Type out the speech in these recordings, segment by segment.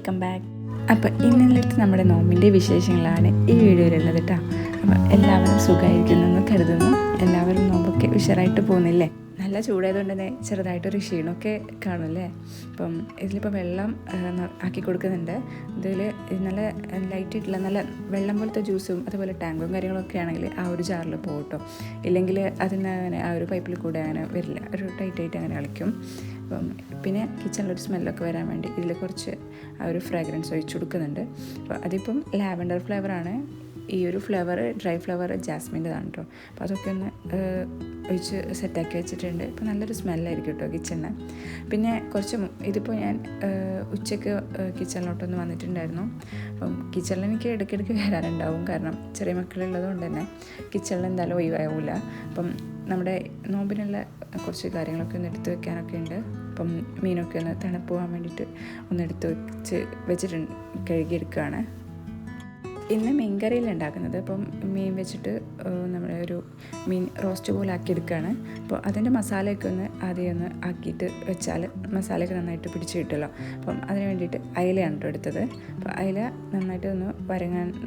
Welcome back. അപ്പോൾ ഇന്നലത്തെ നമ്മുടെ നോമ്പിൻ്റെ വിശേഷങ്ങളാണ് ഈ വീഡിയോയിലുള്ളത് കേട്ടോ. അപ്പോൾ എല്ലാവരും സുഖമായിരിക്കുന്നെന്ന് കരുതുന്നു. എല്ലാവരും നോമ്പൊക്കെ ഉഷാറായിട്ട് പോകുന്നില്ലേ? നല്ല ചൂടായതുകൊണ്ട് തന്നെ ചെറുതായിട്ടൊരു ക്ഷീണമൊക്കെ കാണുമല്ലേ? അപ്പം ഇതിലിപ്പോൾ വെള്ളം ആക്കി കൊടുക്കുന്നുണ്ട്. ഇതിൽ നല്ല ലൈറ്റായിട്ടുള്ള നല്ല വെള്ളം പോലത്തെ ജ്യൂസും അതുപോലെ ടാങ്കും കാര്യങ്ങളൊക്കെ ആണെങ്കിൽ ആ ഒരു ജാറിൽ പോകും കേട്ടോ. ഇല്ലെങ്കിൽ അതിന് അങ്ങനെ ആ ഒരു പൈപ്പിൽ കൂടെ അങ്ങനെ വരില്ല, ഒരു ടൈറ്റായിട്ട് അങ്ങനെ കളിക്കും. അപ്പം പിന്നെ കിച്ചണിലൊരു സ്മെല്ലൊക്കെ വരാൻ വേണ്ടി ഇതിൽ കുറച്ച് ആ ഒരു ഫ്രാഗ്രൻസ് ഒഴിച്ചു കൊടുക്കുന്നുണ്ട്. അപ്പോൾ അതിപ്പം ലാവൻഡർ ഫ്ലേവറാണ്. ഈ ഒരു ഫ്ലേവർ ഡ്രൈ ഫ്ലേവർ ജാസ്മിൻ്റെതാണ് കേട്ടോ. അപ്പോൾ അതൊക്കെ ഒന്ന് ഒഴിച്ച് സെറ്റാക്കി വെച്ചിട്ടുണ്ട്. ഇപ്പോൾ നല്ലൊരു സ്മെല്ലായിരിക്കും കേട്ടോ കിച്ചണിന്. പിന്നെ കുറച്ച് ഇതിപ്പോൾ ഞാൻ ഉച്ചയ്ക്ക് കിച്ചണിലോട്ടൊന്ന് വന്നിട്ടുണ്ടായിരുന്നു. അപ്പം കിച്ചണിൽ എനിക്ക് ഇടയ്ക്കിടയ്ക്ക് വരാനുണ്ടാവും, കാരണം ചെറിയ മക്കളുള്ളത് കൊണ്ട് തന്നെ കിച്ചണിൽ എന്തായാലും ഒഴിവാകില്ല. അപ്പം നമ്മുടെ നോമ്പിനുള്ള കുറച്ച് കാര്യങ്ങളൊക്കെ ഒന്ന് എടുത്ത് വെക്കാനൊക്കെ ഉണ്ട്. അപ്പം മീനൊക്കെ ഒന്ന് തണുപ്പ് പോകാൻ വേണ്ടിയിട്ട് ഒന്ന് എടുത്ത് വെച്ചിട്ടുണ്ട്, കഴുകിയെടുക്കുകയാണ്. ഇന്ന് മീൻ കറിയിൽ ഉണ്ടാക്കുന്നത്. അപ്പം മീൻ വെച്ചിട്ട് നമ്മുടെ ഒരു മീൻ റോസ്റ്റ് പോലെ ആക്കിയെടുക്കുകയാണ്. അപ്പോൾ അതിൻ്റെ മസാലയൊക്കെ ഒന്ന് ആദ്യം ഒന്ന് ആക്കിയിട്ട് വെച്ചാൽ മസാലയൊക്കെ നന്നായിട്ട് പിടിച്ച് കിട്ടുമല്ലോ. അപ്പം അതിന് വേണ്ടിയിട്ട് അയിലയാണ് കേട്ടോ എടുത്തത്. അപ്പോൾ അയില നന്നായിട്ട് ഒന്ന്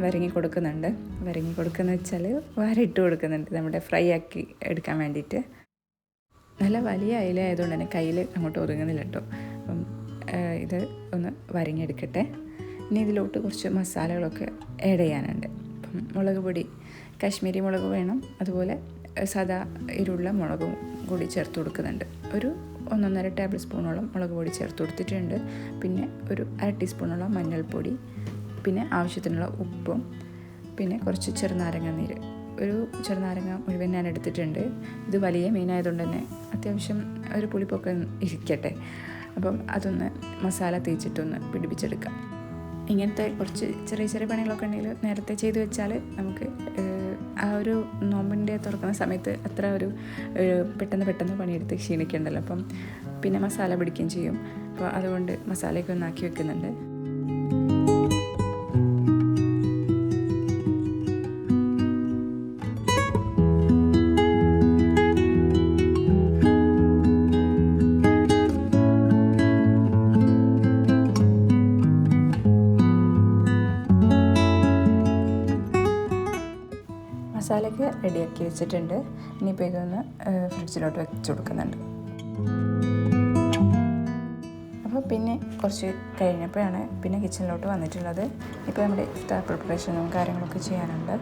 വരങ്ങി കൊടുക്കുന്നുണ്ട്. വരങ്ങി കൊടുക്കുന്ന വെച്ചാൽ വരയിട്ട് കൊടുക്കുന്നുണ്ട്, നമ്മുടെ ഫ്രൈ ആക്കി എടുക്കാൻ വേണ്ടിയിട്ട്. നല്ല വലിയ അയില ആയതുകൊണ്ട് തന്നെ കയ്യിൽ അങ്ങോട്ട് ഒതുങ്ങുന്നില്ല കേട്ടോ. അപ്പം ഇത് ഒന്ന് വരങ്ങിയെടുക്കട്ടെ. ഇനി ഇതിലോട്ട് കുറച്ച് മസാലകളൊക്കെ ആഡ് ചെയ്യാനുണ്ട്. അപ്പം മുളക് പൊടി, കാശ്മീരി മുളക് വേണം, അതുപോലെ സാദാ എരിവുള്ള മുളകും കൂടി ചേർത്ത് കൊടുക്കുന്നുണ്ട്. ഒരു 1.5 ടേബിൾ സ്പൂണോളം മുളക് പൊടി ചേർത്ത് കൊടുത്തിട്ടുണ്ട്. പിന്നെ ഒരു 1/2 ടീസ്പൂണോളം മഞ്ഞൾപ്പൊടി, പിന്നെ ആവശ്യത്തിനുള്ള ഉപ്പും, പിന്നെ കുറച്ച് ചെറുനാരങ്ങ നീര്, ഒരു ചെറുനാരങ്ങ മുഴുവൻ ഞാൻ എടുത്തിട്ടുണ്ട്. ഇത് വലിയ മീനായതുകൊണ്ട് തന്നെ അത്യാവശ്യം ഒരു പുളിപ്പൊക്കെ ഇരിക്കട്ടെ. അപ്പം അതൊന്ന് മസാല തേച്ചിട്ടൊന്ന് പിടിപ്പിച്ചെടുക്കാം. ഇങ്ങനത്തെ കുറച്ച് ചെറിയ ചെറിയ പണികളൊക്കെ ഉണ്ടെങ്കിൽ നേരത്തെ ചെയ്ത് വെച്ചാൽ നമുക്ക് ആ ഒരു നോമ്പിൻ്റെ തുറക്കുന്ന സമയത്ത് അത്ര ഒരു പെട്ടെന്ന് പണിയെടുത്ത് ക്ഷീണിക്കണ്ടല്ലോ. അപ്പം പിന്നെ മസാല പിടിക്കുകയും ചെയ്യും. അപ്പോൾ അതുകൊണ്ട് മസാലയൊക്കെ ഒന്നാക്കി വെക്കുന്നുണ്ട്. മസാലയ്ക്ക് റെഡിയാക്കി വെച്ചിട്ടുണ്ട്. ഇനിയിപ്പോൾ ഇതൊന്ന് ഫ്രിഡ്ജിലോട്ട് വെച്ച് കൊടുക്കുന്നുണ്ട്. അപ്പോൾ പിന്നെ കുറച്ച് കഴിഞ്ഞപ്പോഴാണ് പിന്നെ കിച്ചണിലോട്ട് വന്നിട്ടുള്ളത്. ഇപ്പോൾ നമ്മുടെ ഇഫ്താർ പ്രിപ്പറേഷനും കാര്യങ്ങളൊക്കെ ചെയ്യാനുണ്ട്.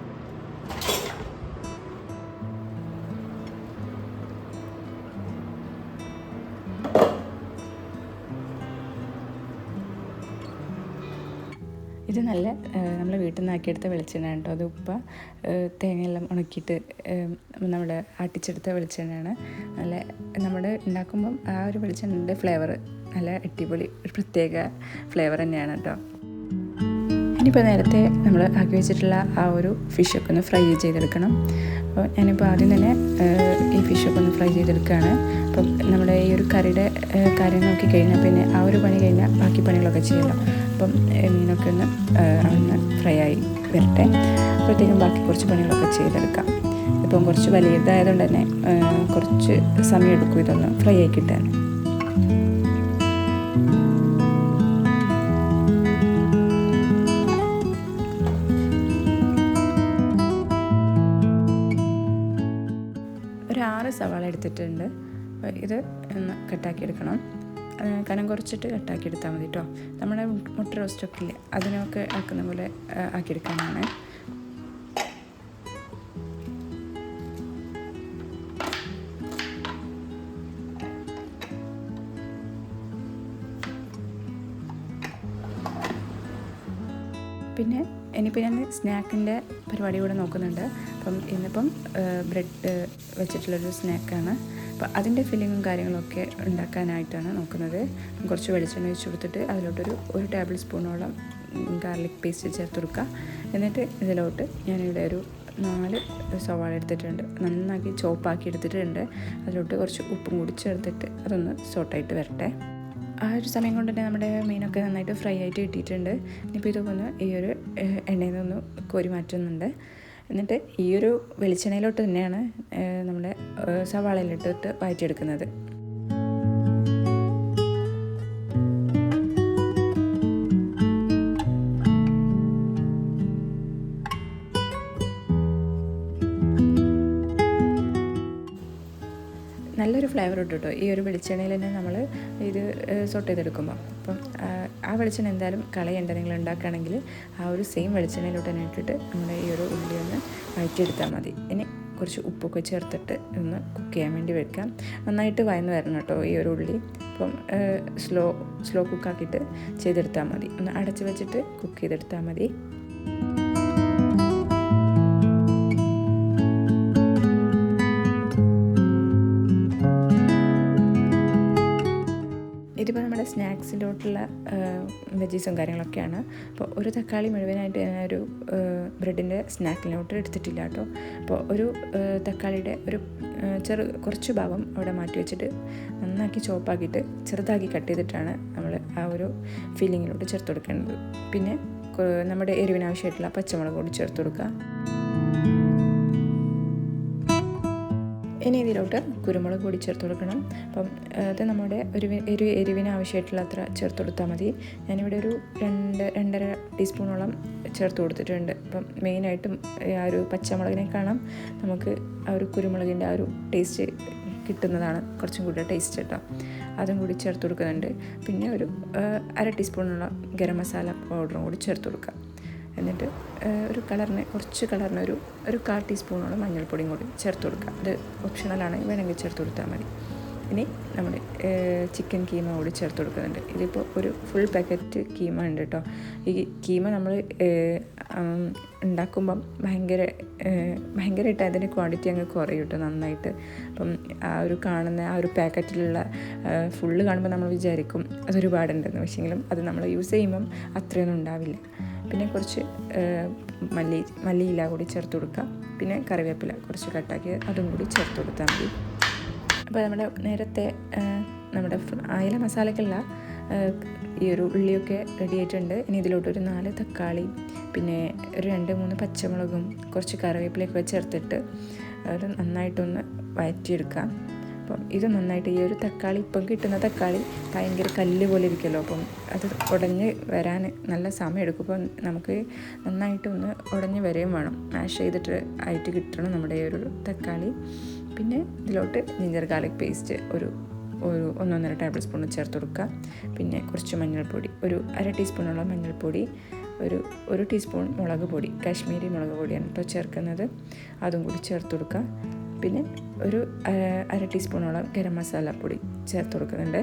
ഇത് നല്ല നമ്മൾ വീട്ടിൽ നിന്ന് ആക്കിയെടുത്ത വെളിച്ചെണ്ണയാണ് കേട്ടോ. അത് ഉപ്പ തേങ്ങയെല്ലാം ഉണക്കിയിട്ട് നമ്മൾ ആട്ടിച്ചെടുത്ത വെളിച്ചെണ്ണയാണ്. നല്ല നമ്മൾ ഉണ്ടാക്കുമ്പം ആ ഒരു വെളിച്ചെണ്ണയുടെ ഫ്ലേവർ നല്ല അടിപൊളി ഒരു പ്രത്യേക ഫ്ലേവർ തന്നെയാണ് കേട്ടോ. ഇനിയിപ്പോൾ നേരത്തെ നമ്മൾ ആക്കി വെച്ചിട്ടുള്ള ആ ഒരു ഫിഷൊക്കെ ഒന്ന് ഫ്രൈ ചെയ്തെടുക്കണം. അപ്പോൾ ഞാനിപ്പോൾ ആദ്യം തന്നെ ഈ ഫിഷൊക്കെ ഒന്ന് ഫ്രൈ ചെയ്തെടുക്കുകയാണ്. അപ്പം നമ്മുടെ ഈ ഒരു കറിയുടെ കാര്യം നോക്കി കഴിഞ്ഞാൽ പിന്നെ ആ ഒരു പണി കഴിഞ്ഞാൽ ബാക്കി പണികളൊക്കെ ചെയ്യണം. അപ്പം മീനൊക്കെ ഒന്ന് ഫ്രൈ ആയി വരട്ടെ. അപ്പോഴത്തേക്കും ബാക്കി കുറച്ച് പണികളൊക്കെ ചെയ്തെടുക്കാം. ഇപ്പം കുറച്ച് വലിയതായതുകൊണ്ട് തന്നെ കുറച്ച് സമയം എടുക്കും ഇതൊന്ന് ഫ്രൈ ആയി കിട്ടാൻ. ഒരു 6 സവാള എടുത്തിട്ടുണ്ട്. അപ്പോൾ ഇത് ഒന്ന് കട്ടാക്കി എടുക്കണം. കനം കുറച്ചിട്ട് കട്ടാക്കി എടുത്താൽ മതി കേട്ടോ. നമ്മുടെ മുട്ട റോസ്റ്റൊക്കെ ഇല്ലേ, അതിനൊക്കെ ആക്കുന്ന പോലെ ആക്കിയെടുക്കാനാണ്. പിന്നെ ഇനിയിപ്പോൾ ഞാൻ സ്നാക്കിൻ്റെ പരിപാടി കൂടെ നോക്കുന്നുണ്ട്. അപ്പം ഇന്നിപ്പം ബ്രെഡ് വെച്ചിട്ടുള്ളൊരു സ്നാക്കാണ്. അപ്പോൾ അതിൻ്റെ ഫില്ലിങ്ങും കാര്യങ്ങളൊക്കെ ഉണ്ടാക്കാനായിട്ടാണ് നോക്കുന്നത്. കുറച്ച് വെളിച്ചെണ്ണ ഒഴിച്ച് കൊടുത്തിട്ട് അതിലോട്ടൊരു 1 ടേബിൾ സ്പൂണോളം ഗാർലിക് പേസ്റ്റ് ചേർത്ത് കൊടുക്കുക. എന്നിട്ട് ഇതിലോട്ട് ഞാനിവിടെ ഒരു 4 സവാള എടുത്തിട്ടുണ്ട്, നന്നാക്കി ചോപ്പാക്കി എടുത്തിട്ടുണ്ട്. അതിലോട്ട് കുറച്ച് ഉപ്പും കൂടി ചേർത്തിട്ട് അതൊന്ന് സോട്ടായിട്ട് വരട്ടെ. ആ ഒരു സമയം കൊണ്ട് തന്നെ നമ്മുടെ മീനൊക്കെ നന്നായിട്ട് ഫ്രൈ ആയിട്ട് കിട്ടിയിട്ടുണ്ട്. ഇനിയിപ്പോൾ ഇതൊക്കെ ഈ ഒരു എണ്ണയിൽ നിന്ന് കോരി മാറ്റുന്നുണ്ട്. എന്നിട്ട് ഈ ഒരു വെളിച്ചെണ്ണയിലോട്ട് തന്നെയാണ് നമ്മുടെ സവാളയിലിട്ടിട്ട് വഴറ്റിയെടുക്കുന്നത്. ഫ്ലേവർ ഇട്ടു കേട്ടോ. ഈ ഒരു വെളിച്ചെണ്ണയിൽ തന്നെ നമ്മൾ ഇത് സോട്ട് ചെയ്തെടുക്കുമ്പോൾ. അപ്പം ആ വെളിച്ചെണ്ണ എന്തായാലും കളയേണ്ട. നിങ്ങൾ ഉണ്ടാക്കുകയാണെങ്കിൽ ആ ഒരു സെയിം വെളിച്ചെണ്ണയിലോട്ട് തന്നെ ഇട്ടിട്ട് നമ്മുടെ ഈ ഒരു ഉള്ളി ഒന്ന് വഴറ്റിയെടുത്താൽ മതി. ഇനി കുറച്ച് ഉപ്പൊക്കെ ചേർത്തിട്ട് ഒന്ന് കുക്ക് ചെയ്യാൻ വേണ്ടി വെക്കാം. നന്നായിട്ട് വഴന്ന് വരണം കേട്ടോ ഈ ഒരു ഉള്ളി. അപ്പം സ്ലോ കുക്കാക്കിയിട്ട് ചെയ്തെടുത്താൽ മതി. ഒന്ന് അടച്ച് വെച്ചിട്ട് കുക്ക് ചെയ്തെടുത്താൽ മതി. ഇതിപ്പോൾ നമ്മുടെ സ്നാക്സിലോട്ടുള്ള വെജീസും കാര്യങ്ങളൊക്കെയാണ്. അപ്പോൾ ഒരു തക്കാളി മുഴുവനായിട്ട് ഞാനൊരു ബ്രെഡിൻ്റെ സ്നാക്കിലോട്ട് എടുത്തിട്ടില്ല കേട്ടോ. അപ്പോൾ ഒരു തക്കാളിയുടെ ഒരു കുറച്ച് ഭാഗം അവിടെ മാറ്റി വെച്ചിട്ട് നന്നാക്കി ചോപ്പാക്കിയിട്ട് ചെറുതാക്കി കട്ട് ചെയ്തിട്ടാണ് നമ്മൾ ആ ഒരു ഫില്ലിങ്ങിലോട്ട് ചേർത്ത് കൊടുക്കേണ്ടത്. പിന്നെ നമ്മുടെ എരിവിനാവശ്യമായിട്ടുള്ള പച്ചമുളക് കൂടി ചേർത്ത് കൊടുക്കുക. ഇനി ഇതിലോട്ട് കുരുമുളക് പൊടി ചേർത്ത് കൊടുക്കണം. അപ്പം അത് നമ്മുടെ എരിവിന് ആവശ്യമായിട്ടുള്ള അത്ര ചേർത്ത് കൊടുത്താൽ മതി. ഞാനിവിടെ ഒരു 2-2.5 ടീസ്പൂണോളം ചേർത്ത് കൊടുത്തിട്ടുണ്ട്. അപ്പം മെയിനായിട്ടും ആ ഒരു പച്ചമുളകിനെ കാണാം നമുക്ക് ആ ഒരു കുരുമുളകിൻ്റെ ആ ഒരു ടേസ്റ്റ് കിട്ടുന്നതാണ് കുറച്ചും കൂടി ടേസ്റ്റ് കേട്ടോ. അതും കൂടി ചേർത്ത് കൊടുക്കുന്നുണ്ട്. പിന്നെ ഒരു 1/2 ടീസ്പൂണോളം ഗരം മസാല പൗഡറും കൂടി ചേർത്ത് കൊടുക്കുക. എന്നിട്ട് കുറച്ച് കളറിന് ഒരു 1/4 ടീസ്പൂണോളം മഞ്ഞൾപ്പൊടിയും കൂടി ചേർത്ത് കൊടുക്കുക. അത് ഓപ്ഷണലാണ്, വേണമെങ്കിൽ ചേർത്ത് കൊടുത്താൽ മതി. ഇനി നമ്മുടെ ചിക്കൻ കീമ കൂടി ചേർത്ത് കൊടുക്കുന്നുണ്ട്. ഇതിപ്പോൾ ഒരു ഫുൾ പാക്കറ്റ് കീമ ഉണ്ട് കേട്ടോ. ഈ കീമ നമ്മൾ ഉണ്ടാക്കുമ്പം ഭയങ്കരമായിട്ട് അതിൻ്റെ ക്വാണ്ടിറ്റി അങ്ങ് കുറയും കേട്ടോ നന്നായിട്ട്. അപ്പം ആ ഒരു കാണുന്ന ആ ഒരു പാക്കറ്റിലുള്ള ഫുള്ള് കാണുമ്പോൾ നമ്മൾ വിചാരിക്കും അതൊരുപാടുണ്ടെന്ന്. പക്ഷേങ്കിലും അത് നമ്മൾ യൂസ് ചെയ്യുമ്പം അത്രയൊന്നും ഉണ്ടാവില്ല. പിന്നെ കുറച്ച് മല്ലിയില കൂടി ചേർത്ത് കൊടുക്കുക. പിന്നെ കറിവേപ്പില കുറച്ച് കട്ടാക്കി അതും കൂടി ചേർത്ത് കൊടുത്താൽ മതി. അപ്പോൾ നമ്മുടെ നേരത്തെ നമ്മുടെ അയില മസാലയ്ക്കുള്ള ഈ ഒരു ഉള്ളിയൊക്കെ റെഡി ആയിട്ടുണ്ട്. ഇനി ഇതിലോട്ടൊരു 4 തക്കാളി, പിന്നെ ഒരു 2-3 പച്ചമുളകും കുറച്ച് കറിവേപ്പിലയൊക്കെ ചേർത്തിട്ട് അത് നന്നായിട്ടൊന്ന് വഴറ്റിയെടുക്കാം. അപ്പം ഇത് നന്നായിട്ട് ഈ ഒരു തക്കാളി ഇപ്പം കിട്ടുന്ന തക്കാളി ഭയങ്കര കല്ല് പോലെ ഇരിക്കുമല്ലോ. അപ്പം അത് ഉടഞ്ഞ് വരാൻ നല്ല സമയം എടുക്കും. അപ്പം നമുക്ക് നന്നായിട്ടൊന്ന് ഉടഞ്ഞ് വരികയും വേണം. മാഷ് ചെയ്തിട്ട് ആയിട്ട് കിട്ടണം നമ്മുടെ ഈ ഒരു തക്കാളി. പിന്നെ ഇതിലോട്ട് ജിഞ്ചർ ഗാർലിക് പേസ്റ്റ് ഒരു 1-1.5 ടേബിൾ സ്പൂൺ ചേർത്ത് കൊടുക്കുക. പിന്നെ കുറച്ച് മഞ്ഞൾപ്പൊടി, ഒരു 1/2 ടീസ്പൂണോളം മഞ്ഞൾപ്പൊടി, ഒരു ടീസ്പൂൺ മുളക് പൊടി, കാശ്മീരി മുളക് പൊടിയാണ് കേട്ടോ ചേർക്കുന്നത്. അതും കൂടി ചേർത്ത് കൊടുക്കുക. പിന്നെ ഒരു 1/2 ടീസ്പൂണോളം ഗരം മസാല പൊടി ചേർത്ത് കൊടുക്കുന്നുണ്ട്.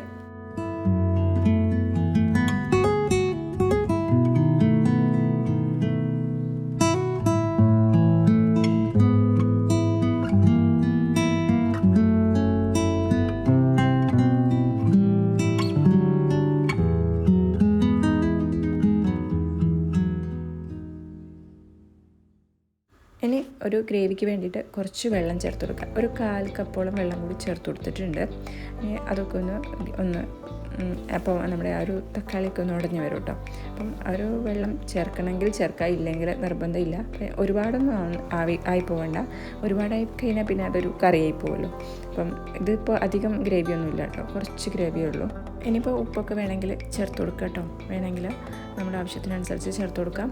ഇനി ഒരു ഗ്രേവിക്ക് വേണ്ടിയിട്ട് കുറച്ച് വെള്ളം ചേർത്ത് കൊടുക്കുക. ഒരു 1/4 കപ്പോളം വെള്ളം കൂടി ചേർത്ത് കൊടുത്തിട്ടുണ്ട്. ഇനി അതൊക്കെ ഒന്ന് അപ്പോൾ നമ്മുടെ ആ ഒരു തക്കാളിയൊക്കെ ഒന്ന് ഉടഞ്ഞ് വരും കേട്ടോ. അപ്പം ഒരു വെള്ളം ചേർക്കണമെങ്കിൽ ചേർക്കാം, ഇല്ലെങ്കിൽ നിർബന്ധമില്ല. ഒരുപാടൊന്നും ആയി പോകണ്ട. ഒരുപാടായി കഴിഞ്ഞാൽ പിന്നെ അതൊരു കറിയായി പോകുമല്ലോ. അപ്പം ഇതിപ്പോൾ അധികം ഗ്രേവിയൊന്നുമില്ല കേട്ടോ, കുറച്ച് ഗ്രേവിയേ ഉള്ളൂ. ഇനിയിപ്പോൾ ഉപ്പൊക്കെ വേണമെങ്കിൽ ചേർത്ത് കൊടുക്കാം കേട്ടോ. വേണമെങ്കിൽ നമ്മുടെ ആവശ്യത്തിനനുസരിച്ച് ചേർത്ത് കൊടുക്കാം.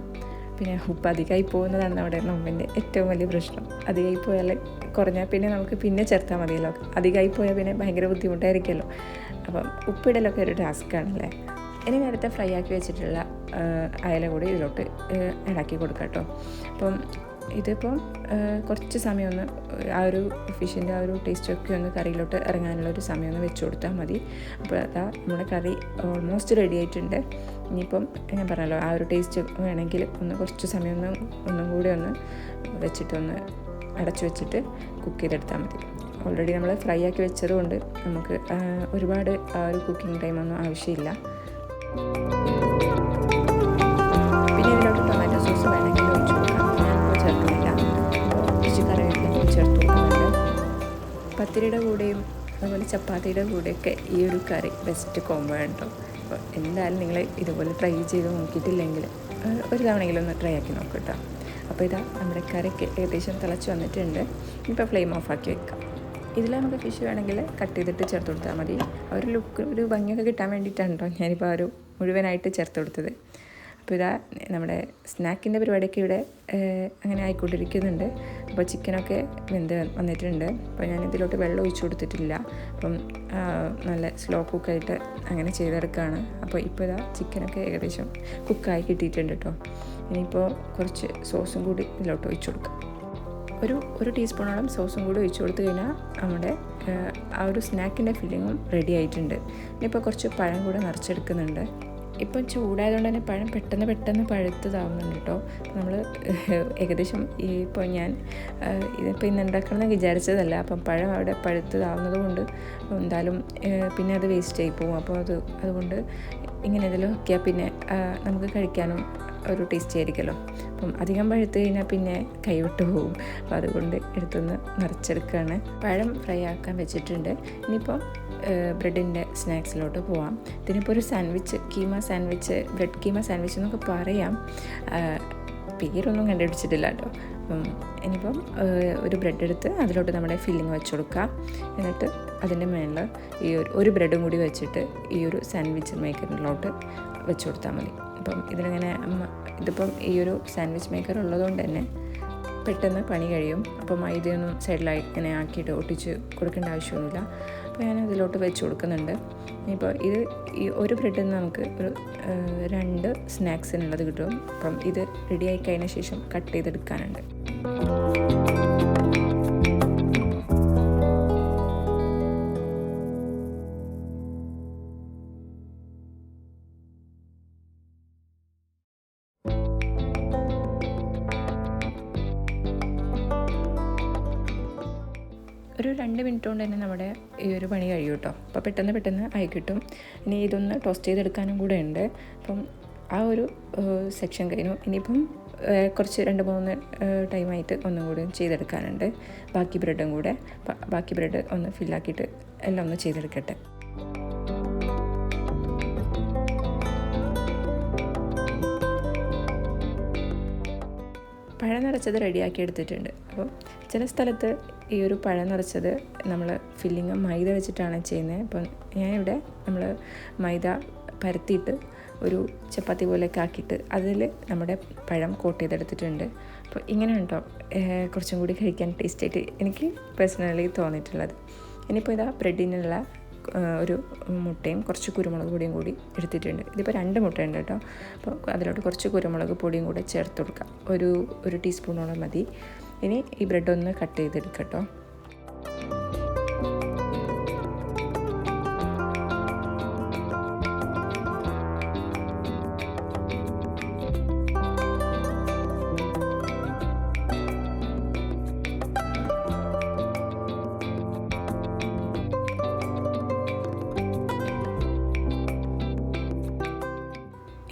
പിന്നെ ഉപ്പ് അധികമായി പോകുന്നതാണ് നമ്മുടെ നോമ്പിൻ്റെ ഏറ്റവും വലിയ പ്രശ്നം. അധികമായി പോയാൽ കുറഞ്ഞാൽ പിന്നെ നമുക്ക് പിന്നെ ചേർത്താൽ മതിയല്ലോ. അധികമായി പോയാൽ പിന്നെ ഭയങ്കര ബുദ്ധിമുട്ടായിരിക്കുമല്ലോ. അപ്പം ഉപ്പിടലൊക്കെ ഒരു ടാസ്ക്കാണല്ലേ. ഇനി നേരത്തെ ഫ്രൈ ആക്കി വെച്ചിട്ടുള്ള അയല കൂടി ഇതിലോട്ട് ഇടാക്കി കൊടുക്കാം കേട്ടോ. അപ്പം ഇതിപ്പം കുറച്ച് സമയം ഒന്ന് ആ ഒരു ഫിഷിൻ്റെ ആ ഒരു ടേസ്റ്റൊക്കെ ഒന്ന് കറിയിലോട്ട് ഇറങ്ങാനുള്ള ഒരു സമയം ഒന്ന് വെച്ച് കൊടുത്താൽ മതി. അപ്പോൾ അതാ നമ്മുടെ കറി ഓൾമോസ്റ്റ് റെഡി ആയിട്ടുണ്ട്. ഇനിയിപ്പം ഞാൻ പറഞ്ഞല്ലോ ആ ഒരു ടേസ്റ്റ് വേണമെങ്കിൽ കുറച്ച് സമയം ഒന്നും കൂടി ഒന്ന് വെച്ചിട്ടൊന്ന് അടച്ചു വെച്ചിട്ട് കുക്ക് ചെയ്തെടുത്താൽ മതി. ഓൾറെഡി നമ്മൾ ഫ്രൈ ആക്കി വെച്ചത് കൊണ്ട് നമുക്ക് ഒരുപാട് ആ ഒരു കുക്കിംഗ് ടൈമൊന്നും ആവശ്യമില്ല. പിന്നെ ഇതിലോട്ട് ടൊമാറ്റോ സോസ് വേണമെങ്കിൽ ഒഴിച്ച് കൊടുക്കാം. ഞാനിപ്പോൾ ചേർക്കുന്നില്ല. കുറച്ച് കറിവേപ്പില ചേർത്ത് കൊടുക്കുന്നുണ്ട്. പത്തിരിയുടെ കൂടെയും അതുപോലെ ചപ്പാത്തിയുടെ കൂടെയൊക്കെ ഈ ഒരു കറി ബെസ്റ്റ് കോംബോ ആണ് കേട്ടോ. അപ്പോൾ എന്തായാലും നിങ്ങൾ ഇതുപോലെ ട്രൈ ചെയ്ത് നോക്കിയിട്ടില്ലെങ്കിൽ ഒരു തവണയെങ്കിലും ഒന്ന് ട്രൈ ആക്കി നോക്കുക കേട്ടോ. അപ്പോൾ ഇതാ നമ്മുടെ കറിക്ക് ഏകദേശം തിളച്ച് വന്നിട്ടുണ്ട്. ഇപ്പോൾ ഫ്ലെയിം ഓഫാക്കി വെക്കാം. ഇതിൽ നമുക്ക് ഫിഷ് വേണമെങ്കിൽ കട്ട് ചെയ്തിട്ട് ചേർത്ത് കൊടുത്താൽ മതി. ഒരു ലുക്ക് ഒരു ഭംഗിയൊക്കെ കിട്ടാൻ വേണ്ടിയിട്ടാണ് കേട്ടോ ഞാനിപ്പോൾ ഒരു മുഴുവനായിട്ട് ചേർത്ത് കൊടുത്തത്. അപ്പോൾ ഇതാ നമ്മുടെ സ്നാക്കിൻ്റെ പരിപാടിയൊക്കെ ഇവിടെ അങ്ങനെ ആയിക്കൊണ്ടിരിക്കുന്നുണ്ട്. അപ്പോൾ ചിക്കനൊക്കെ വെന്ത് വന്നിട്ടുണ്ട്. അപ്പോൾ ഞാൻ ഇതിലോട്ട് വെള്ളം ഒഴിച്ചു കൊടുത്തിട്ടില്ല. അപ്പം നല്ല സ്ലോ കുക്കായിട്ട് അങ്ങനെ ചെയ്തെടുക്കുകയാണ്. അപ്പോൾ ഇപ്പോൾ ഇതാ ചിക്കനൊക്കെ ഏകദേശം കുക്കായി കിട്ടിയിട്ടുണ്ട് കേട്ടോ. ഇനിയിപ്പോൾ കുറച്ച് സോസും കൂടി ഇതിലോട്ട് ഒഴിച്ചു കൊടുക്കാം. ഒരു ടീസ്പൂണോളം സോസും കൂടി ഒഴിച്ചു കൊടുത്തു കഴിഞ്ഞാൽ നമ്മുടെ ആ ഒരു സ്നാക്കിൻ്റെ ഫില്ലിങ്ങും റെഡി ആയിട്ടുണ്ട്. ഇനിയിപ്പോൾ കുറച്ച് പഴം കൂടെ നിറച്ചെടുക്കുന്നുണ്ട്. ഇപ്പം ചൂടായതുകൊണ്ട് തന്നെ പഴം പെട്ടെന്ന് പഴുത്തതാവുന്നുണ്ട് കേട്ടോ. നമ്മൾ ഏകദേശം ഇപ്പോൾ ഞാൻ ഇതിപ്പോൾ ഇന്ന് ഉണ്ടാക്കണമെന്ന് വിചാരിച്ചതല്ല. അപ്പം പഴം അവിടെ പഴുത്തതാവുന്നത് കൊണ്ട് എന്തായാലും പിന്നെ അത് വേസ്റ്റ് ആയി പോകും. അപ്പോൾ അതുകൊണ്ട് ഇങ്ങനെ ഇതിലും ഒക്കെയാൽ പിന്നെ നമുക്ക് കഴിക്കാനും ഒരു ടേസ്റ്റി ആയിരിക്കുമല്ലോ. അപ്പം അധികം പഴുത്ത് കഴിഞ്ഞാൽ പിന്നെ കൈവിട്ട് പോകും. അപ്പോൾ അതുകൊണ്ട് എടുത്തൊന്ന് നിറച്ചെടുക്കുകയാണ്. പഴം ഫ്രൈ ആക്കാൻ വെച്ചിട്ടുണ്ട്. ഇനിയിപ്പോൾ ബ്രെഡിൻ്റെ സ്നാക്സിലോട്ട് പോവാം. ഇതിനിപ്പോൾ ഒരു sandwich, keema sandwich, bread keema sandwich എന്നൊക്കെ പറയാം. പേരൊന്നും കണ്ടുപിടിച്ചിട്ടില്ല കേട്ടോ. ഇനിയിപ്പം ഒരു ബ്രെഡ് എടുത്ത് അതിലോട്ട് നമ്മുടെ ഫില്ലിങ് വെച്ച് കൊടുക്കുക. എന്നിട്ട് അതിൻ്റെ മേളിൽ ഈ ഒരു ബ്രെഡും കൂടി വെച്ചിട്ട് ഈ ഒരു സാൻഡ്വിച്ച് മേക്കറിലോട്ട് വെച്ച് കൊടുത്താൽ മതി. അപ്പം ഇതിപ്പം ഈ ഒരു സാൻഡ്വിച്ച് മേക്കർ ഉള്ളതുകൊണ്ട് തന്നെ പെട്ടെന്ന് പണി കഴിയും. അപ്പം ഇതൊന്നും സൈഡിലായി ഇങ്ങനെ ആക്കിയിട്ട് ഒട്ടിച്ച് കൊടുക്കേണ്ട ആവശ്യമൊന്നുമില്ല. അപ്പോൾ ഞാൻ ഇതിലോട്ട് വെച്ച് കൊടുക്കുന്നുണ്ട്. ഇനിയിപ്പോൾ ഈ ഒരു ബ്രെഡിൽ നിന്ന് നമുക്ക് ഒരു 2 സ്നാക്സിനുള്ളത് കിട്ടും. അപ്പം ഇത് റെഡിയായി കഴിഞ്ഞ ശേഷം കട്ട് ചെയ്തെടുക്കാനുണ്ട്. ഒരു 2 മിനിറ്റ് കൊണ്ട് തന്നെ നമ്മുടെ ഈ ഒരു പണി കഴിയും കേട്ടോ. അപ്പോൾ പെട്ടെന്ന് ആയി കിട്ടും. ഇനി ഇതൊന്ന് ടോസ്റ്റ് ചെയ്തെടുക്കാനും കൂടെ ഉണ്ട്. അപ്പം ആ ഒരു സെക്ഷൻ കഴിഞ്ഞു. ഇനിയിപ്പം കുറച്ച് 2-3 ടൈമായിട്ട് ഒന്നും കൂടി ചെയ്തെടുക്കാനുണ്ട്. ബാക്കി ബ്രെഡ് ഒന്ന് ഫില്ലാക്കിയിട്ട് എല്ലാം ഒന്ന് ചെയ്തെടുക്കട്ടെ. പഴം നിറച്ചത് റെഡിയാക്കി എടുത്തിട്ടുണ്ട്. അപ്പം ചില സ്ഥലത്ത് ഈ ഒരു പഴം നിറച്ചത് നമ്മൾ ഫില്ലിങ് മൈദ വെച്ചിട്ടാണ് ചെയ്യുന്നത്. അപ്പം ഞാനിവിടെ നമ്മൾ മൈദ പരത്തിയിട്ട് ഒരു ചപ്പാത്തി പോലെയൊക്കെ ആക്കിയിട്ട് അതിൽ നമ്മുടെ പഴം കോട്ട് ചെയ്തെടുത്തിട്ടുണ്ട്. അപ്പോൾ ഇങ്ങനെ ഉണ്ടോ കുറച്ചും കൂടി കഴിക്കാൻ ടേസ്റ്റായിട്ട് എനിക്ക് പേഴ്സണലി തോന്നിയിട്ടുള്ളത്. ഇനിയിപ്പോൾ ഇതാ ബ്രെഡിനുള്ള ഒരു മുട്ടയും കുറച്ച് കുരുമുളക് പൊടിയും കൂടി എടുത്തിട്ടുണ്ട്. ഇതിപ്പോൾ 2 മുട്ടയുണ്ട് കേട്ടോ. അപ്പോൾ അതിലോട്ട് കുറച്ച് കുരുമുളക് പൊടിയും കൂടെ ചേർത്ത് കൊടുക്കാം. ഒരു ടീസ്പൂണോളം മതി. ഇനി ഈ ബ്രെഡ് ഒന്ന് കട്ട് ചെയ്തെടുക്കട്ടോ.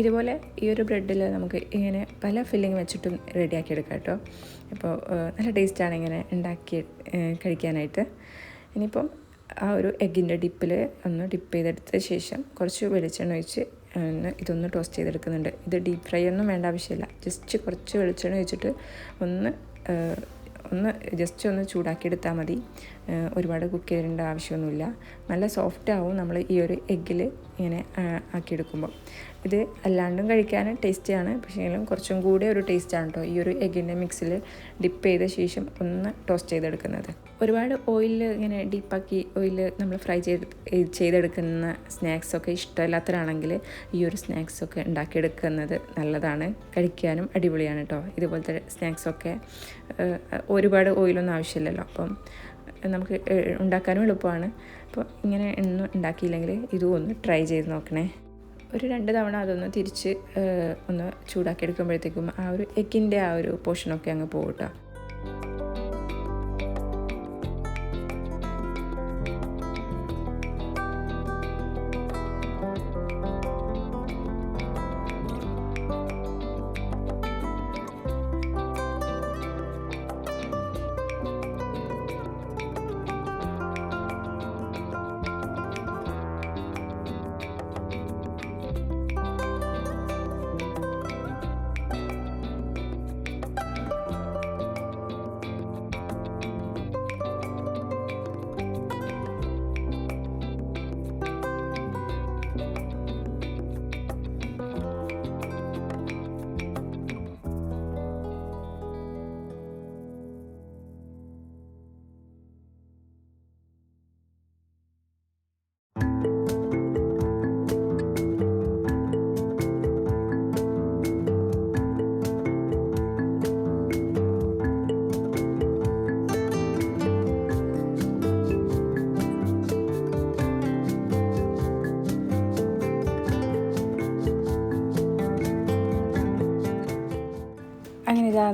ഇതുപോലെ ഈ ഒരു ബ്രെഡിൽ നമുക്ക് ഇങ്ങനെ പല ഫില്ലിങ് വെച്ചിട്ടും റെഡിയാക്കി എടുക്കാം കേട്ടോ. അപ്പോൾ നല്ല ടേസ്റ്റാണ് ഇങ്ങനെ ഉണ്ടാക്കി കഴിക്കാനായിട്ട്. ഇനിയിപ്പം ആ ഒരു എഗ്ഗിൻ്റെ ഡിപ്പിൽ ഒന്ന് ഡിപ്പ് ചെയ്തെടുത്ത ശേഷം കുറച്ച് വെളിച്ചെണ്ണ ഒഴിച്ച് ഇതൊന്ന് ടോസ്റ്റ് ചെയ്തെടുക്കുന്നുണ്ട്. ഇത് ഡീപ്പ് ഫ്രൈ ഒന്നും വേണ്ട ആവശ്യമില്ല. ജസ്റ്റ് കുറച്ച് വെളിച്ചെണ്ണ ഒഴിച്ചിട്ട് ഒന്ന് ജസ്റ്റ് ഒന്ന് ചൂടാക്കിയെടുത്താൽ മതി. ഒരുപാട് കുക്ക് ചെയ്യേണ്ട ആവശ്യമൊന്നുമില്ല. നല്ല സോഫ്റ്റ് ആവും നമ്മൾ ഈ ഒരു എഗ്ഗിൽ ഇങ്ങനെ ആക്കിയെടുക്കുമ്പോൾ. ഇത് അല്ലാണ്ടും കഴിക്കാൻ ടേസ്റ്റിയാണ്. പക്ഷേ കുറച്ചും കൂടെ ഒരു ടേസ്റ്റാണ് കേട്ടോ ഈ ഒരു എഗ്ഗിൻ്റെ മിക്സിൽ ഡിപ്പ് ചെയ്ത ശേഷം ഒന്ന് ടോസ്റ്റ് ചെയ്തെടുക്കുന്നത്. ഒരുപാട് ഓയിലിൽ ഇങ്ങനെ ഡീപ്പാക്കി ഓയിൽ നമ്മൾ ഫ്രൈ ചെയ്തെടുക്കുന്ന സ്നാക്സൊക്കെ ഇഷ്ടമില്ലാത്തവരാണെങ്കിൽ ഈ ഒരു സ്നാക്സൊക്കെ ഉണ്ടാക്കിയെടുക്കുന്നത് നല്ലതാണ്. കഴിക്കാനും അടിപൊളിയാണ് കേട്ടോ. ഇതുപോലത്തെ സ്നാക്സൊക്കെ ഒരുപാട് ഓയിലൊന്നും ആവശ്യമില്ലല്ലോ. അപ്പം നമുക്ക് ഉണ്ടാക്കാനും എളുപ്പമാണ്. അപ്പോൾ ഇങ്ങനെ ഒന്നും ഉണ്ടാക്കിയില്ലെങ്കിൽ ഇതും ഒന്ന് ട്രൈ ചെയ്ത് നോക്കണേ. ഒരു 2 തവണ അതൊന്ന് തിരിച്ച് ഒന്ന് ചൂടാക്കി എടുക്കുമ്പോഴത്തേക്കും ആ ഒരു എഗ്ഗിൻ്റെ ആ ഒരു പോർഷനൊക്കെ അങ്ങ് പോകും കേട്ടോ.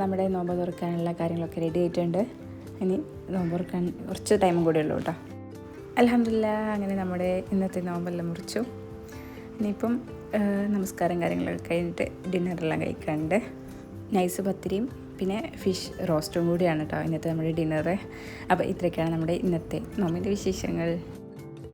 നമ്മുടെ നോമ്പ് തുറക്കാനുള്ള കാര്യങ്ങളൊക്കെ റെഡി ആയിട്ടുണ്ട്. ഇനി നോമ്പ് തുറക്കാൻ കുറച്ച് ടൈമും കൂടെ ഉള്ളൂ കേട്ടോ. അൽഹംദുലില്ലാഹ്, അങ്ങനെ നമ്മുടെ ഇന്നത്തെ നോമ്പെല്ലാം മുറിച്ചു. ഇനിയിപ്പം നമസ്കാരം കാര്യങ്ങളൊക്കെ കഴിഞ്ഞിട്ട് ഡിന്നറെല്ലാം കഴിക്കാനുണ്ട്. നൈസ് പത്തിരിയും പിന്നെ ഫിഷ് റോസ്റ്റും കൂടിയാണ് കേട്ടോ ഇന്നത്തെ നമ്മുടെ ഡിന്നറ്. അപ്പോൾ ഇത്രയൊക്കെയാണ് നമ്മുടെ ഇന്നത്തെ നോമ്പിൻ്റെ വിശേഷങ്ങൾ.